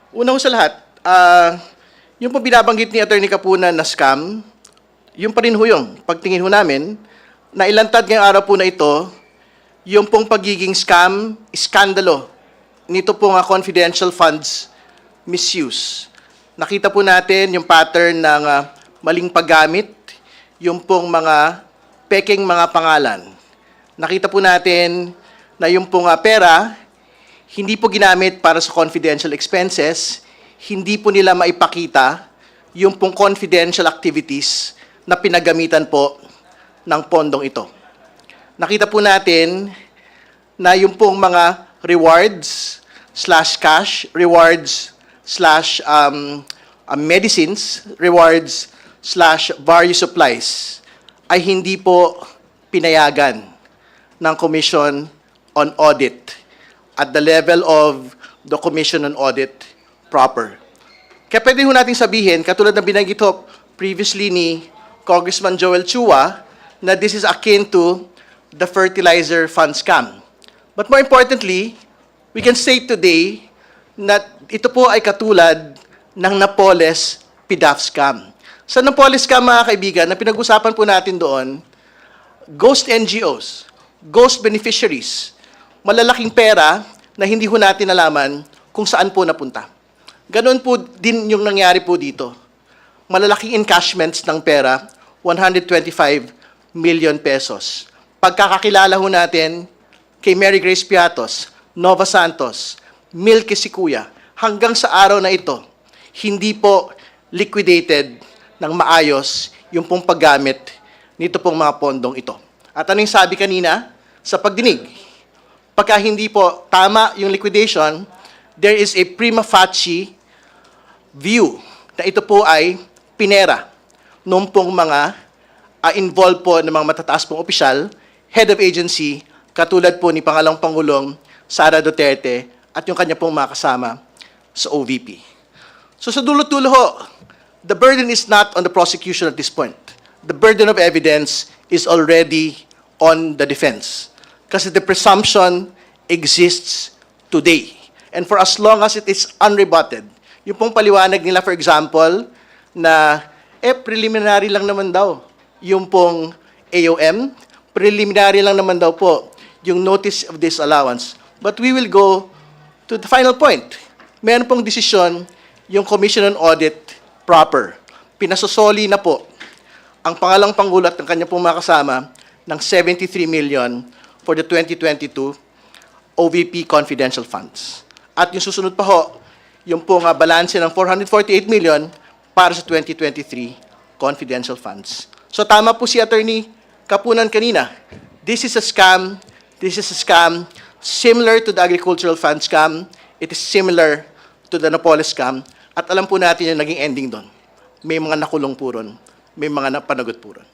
Una ho sa lahat, yung po binabanggit ni Attorney Kapunan na scam, yung pa rin ho yung pagtingin ho namin, na ilantad ngayong araw po na ito, yung pong pagiging scam, iskandalo, nito pong confidential funds misuse. Nakita po natin yung pattern ng maling paggamit, yung pong mga peking mga pangalan. Nakita po natin na yung pong pera, hindi po ginamit para sa confidential expenses, hindi po nila maipakita yung pong confidential activities na pinagamitan po ng pondong ito. Nakita po natin na yung pong mga rewards slash cash, rewards slash medicines, rewards slash various supplies ay hindi po pinayagan ng Commission on Audit at the level of the Commission on Audit proper. Kaya pwede ho natin sabihin, katulad ng binanggit ho previously ni Congressman Joel Chua, na this is akin to the fertilizer fund scam. But more importantly, we can say today na ito po ay katulad ng Napoles PDAF scam. Sa Napoles scam, mga kaibigan, na pinag-usapan po natin doon, ghost NGOs, ghost beneficiaries, malalaking pera na hindi ho natin nalaman kung saan po napunta. Ganon po din yung nangyari po dito. Malalaking encashments ng pera, 125 million pesos. Pagkakakilala ho natin kay Mary Grace Piatos, Nova Santos, Milky Sikuya, hanggang sa araw na ito, hindi po liquidated ng maayos yung pong paggamit nito pong mga pondong ito. At ano yung sabi kanina sa pagdinig? Pagka hindi po tama yung liquidation, there is a prima facie view na ito po ay pinera nung pong mga involved po ng mga matataas pong opisyal, head of agency, katulad po ni Pangalawang Pangulong Sara Duterte at yung kanya pong mga kasama sa OVP. So sa dulo-dulo ho, the burden is not on the prosecution at this point. The burden of evidence is already on the defense. Kasi the presumption exists today. And for as long as it is unrebutted, yung pong paliwanag nila, for example, na preliminary lang naman daw yung pong AOM, preliminary lang naman daw po yung notice of disallowance. But we will go to the final point. Meron pong desisyon yung Commission on Audit proper. Pinasosoli na po ang Pangalawang Pangulo at ng kanya pong mga kasama ng 73 million for the 2022 OVP confidential funds. At yung susunod pa ho, yung pong balanse ng 448 million para sa 2023 confidential funds. So tama po si Attorney Kapunan kanina. This is a scam. This is a scam similar to the agricultural fund scam. It is similar to the Napoles scam. At alam po natin yung naging ending doon. May mga nakulong po ron. May mga napanagot po ron.